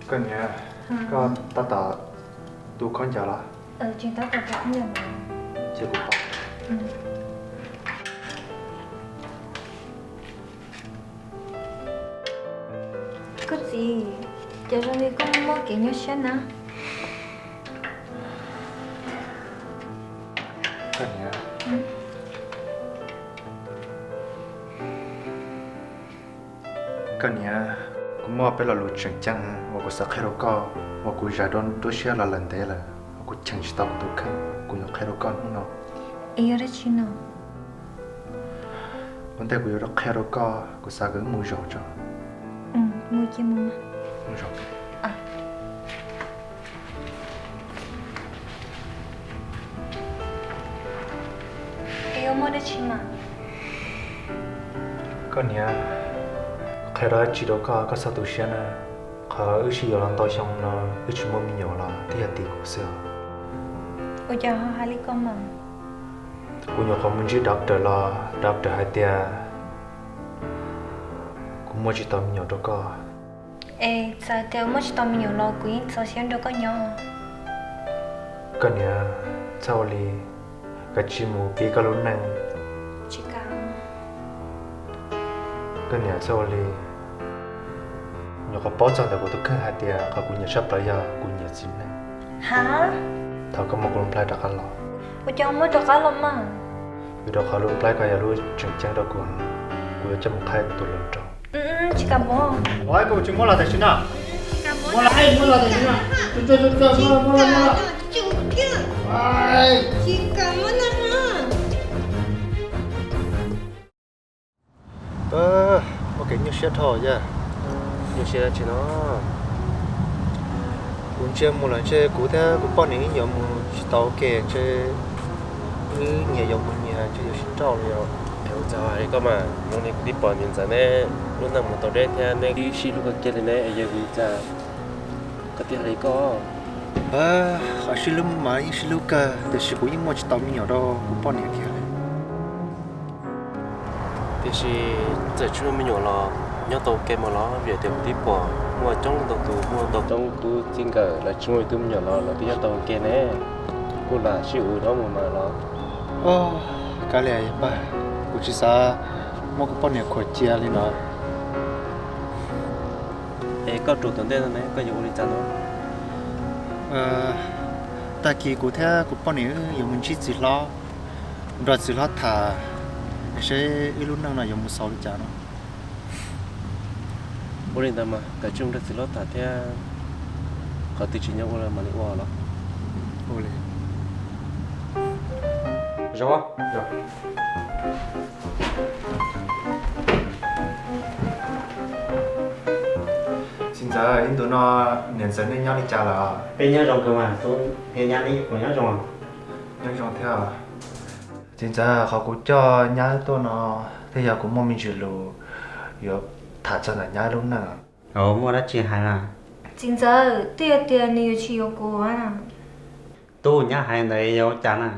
cái này có ta ta tu con chả là Chuyện tao tập cũng được mà. chưa cũng có Cái gì? Giờ rồi thì con mua kiểu như thế nào? cái này cái này cũng mua phải là lúa trứng trắng và cũng sắc khai có và cũng ra đón tôi sẽ là lần đấy là cũng chẳng chỉ tao cũng khăn cũng có khai có nữa nó Ý ở đây nào? vấn đề cũng có khai có cũng sao cái mua rau cho Mua chi mua mà. mua rau Ý ở mua đây chi mà. cái này khai đó chỉ đâu có sao tôi sẽ nè có ước chỉ có lần tao xong nó ước chỉ mua nhiều là thì tiền của sao Ôi giờ họ hai lý con mà. cũng có muốn chỉ doctor hai tia cũng mua chỉ tao nhiều đâu có Ê, sao theo mất tao nhiều lo quý, sao xem đâu có nhỏ. cái này sao đi cái chỉ mua cái luôn này Chỉ cả. cái này sao đi nhiều cái bao giờ đều có được cái hai tia cái cũng nhiều sắp tới giờ cũng nhiều gì này Hả? thằng có một con plei đặc ăn lò Ôi giờ mới được cái lắm mà. vì đó kalau plei kayak lu ceng dah kun gue cuma kayak betul lontong Chỉ cả mua. Oi, kau cuma lah dari sini. Chỉ cả mua. Mula dari sini. Tuh, mula. Ai. Chỉ cả mua nè. Ok, như xe thôi nha. Như xe chỉ nó. Cũng chơi một lần chơi cũ thế cũng bao nhiêu nhiều một tàu kè chơi nhiều dùng một nhà chơi xin trâu rồi. Theo dõi có mà lúc này đi bỏ miền Nam này lúc nào một tàu đấy thì anh đi xin lúc cái này này giờ đi ra cái tiền này có Họ xin lúc mà xin lúc cả để xin cũng một tàu nhiều đâu cũng bao nhiêu kìa. thì giờ chúng mình nhỏ lo nhớ tàu cái mà nó về thì đi bỏ mua trong trong tu xin cả là chúng mình tụi nhỏ lo là đi tàu cái này cũng là siêu đó mà nó Cái này ba, cũng chỉ sa một cái bao nhiêu khối chia lên nó. ấy có chủ tuần đây này có nhiều đi chăn nó Ta kỳ cũng thế cũng bao nhiêu dùng mình chỉ lo, rồi chỉ lo thà, sẽ lúc nào là dùng một sáu chả nó. bố đi mà cái chung rất là thật thế có tự nhiên nhau là mà đi qua đó Ôi. rồi Rồi. Xin chào, anh tụi nó nhận dẫn đến nhau đi chào là bên nhau rồng cơ mà tôi hiện nhà đi của nhau rồng nhân trong theo à. Xin chào, họ cũng cho nhà tụi nó bây giờ cũng mong mình chịu lù, giờ thả cho là nhà lúc nào. mua đã chia hai là Chính giờ, tiền nhiều chiều của à. tôi nhà hai này yêu chán à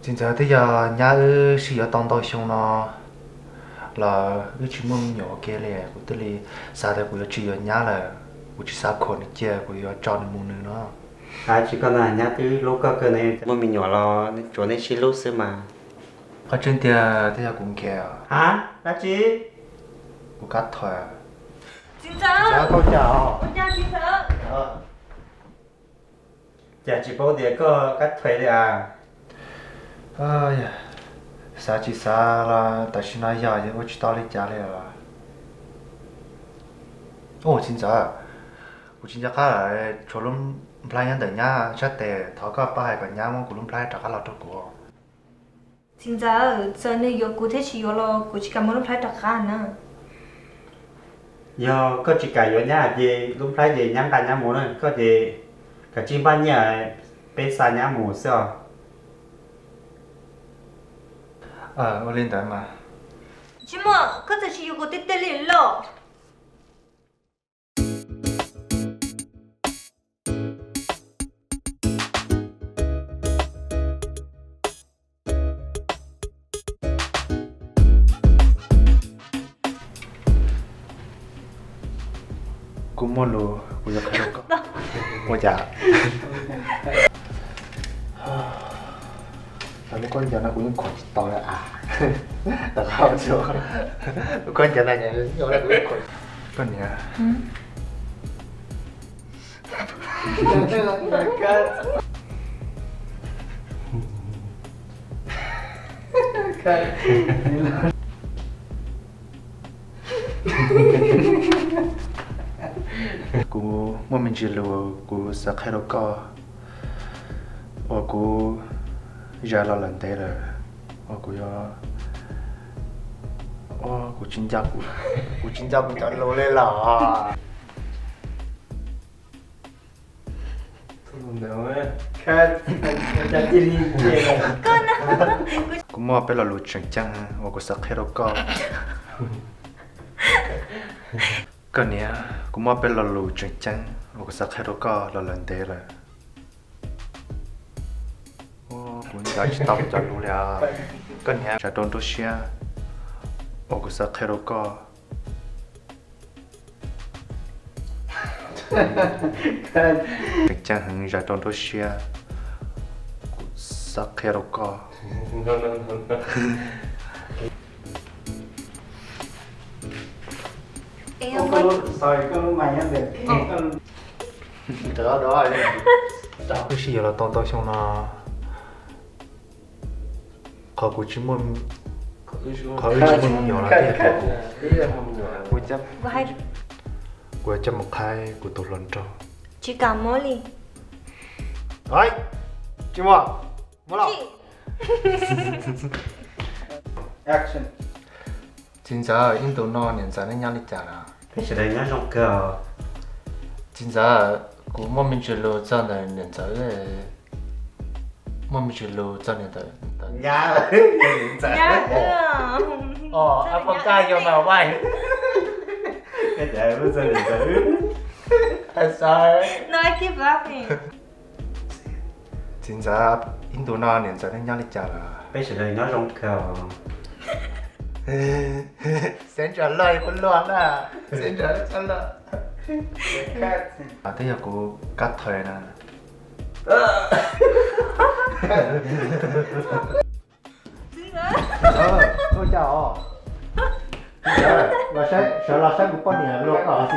Xin chào, bây giờ nhà sử ở tông tàu xong nó là cái chuyện mong nhỏ kia này của tôi là sao để của chị ở nhà là của chị sao còn kia của cho nên muốn nữa chỉ còn là nhà từ lúc cơ này mà mình nhỏ lo chỗ này chỉ lúc xưa mà có chuyện thì giờ cũng kia hả đã chị của cắt thôi Chính giờ. chào con chào Ôi giờ chính giờ. dạ chỉ bao giờ có cắt thuế đấy à sao chỉ sao là tại sao nói giờ thì chỉ tao đi trả lại là 진짜 진짜 가 졸음 플라이한 되냐 샷때 더가 빠해 거냐 뭐 그런 플라이 다 갈라졌고 Chính giờ, giờ này yêu cụ thế chỉ yêu lo, cụ chỉ cả muốn phải đặt cả nè. do có chỉ cả vô nhà gì lúc phải gì nhắm cả nhà mù nữa có gì cả chim ban nhà bên xa nhà mù sao 올린다 마 Chứ mà, có thể chỉ yêu cụ tết tết liền lo. กูมั่วรู้กูจะใครก็มั่วจ่าแต่ลูกก้อนจะน่ากูยังขอจิตต่อเลยแต่เขาเชียวลูกก้อนจะน่าอย่างนี้ยังน่ากูยังขอก้อนเนี้ยกูมั่วมันจะรู้กูสักแค่เราก็ว่ากูจะรอหลังเตะเลยว่ากูจะกูจริงจังกูจริงจังกูจะรู้เลยล่ะกูมั่วไปรอรู้จริงจังว่ากูสักแค่เราก็เนี้ยกูมั่วไปรอรู้จริงจังว่ากูสักแค่เราก็รอหลังเตะเลยกูอยากจะตอบจะรู้เลยก็เนี้ยจะโดนตัวเชียว่ากูสักแค่เราก็จริงจังหึงจะโดนตัวเชียกูสักแค่เราก็ em có ơi lúc soi có lúc mày ăn được đó đó cái gì là tao tao xong là họ cũng chỉ muốn họ chỉ muốn nhỏ là cái của chấp vai của chấp một hai của tổ lần trâu chị cảm ơn đi đấy chị mua mua nào chị action 진짜 인도 너 연사는 양리잖아 thế sẽ đây nhá trong cờ 진짜 그 몸이 줄로 전에 연사에 몸이 줄로 전에 nhá nhá 아빠 까요 mà vậy cái trẻ bây giờ là sao nói cái bác này 진짜 인도 너 연사는 양리잖아 bây giờ đây nhá trong cờ sẽ trả lời con loạn à sẽ trả lời à thế giờ cô cắt thời nè cô chào là sẽ của con nhà luôn à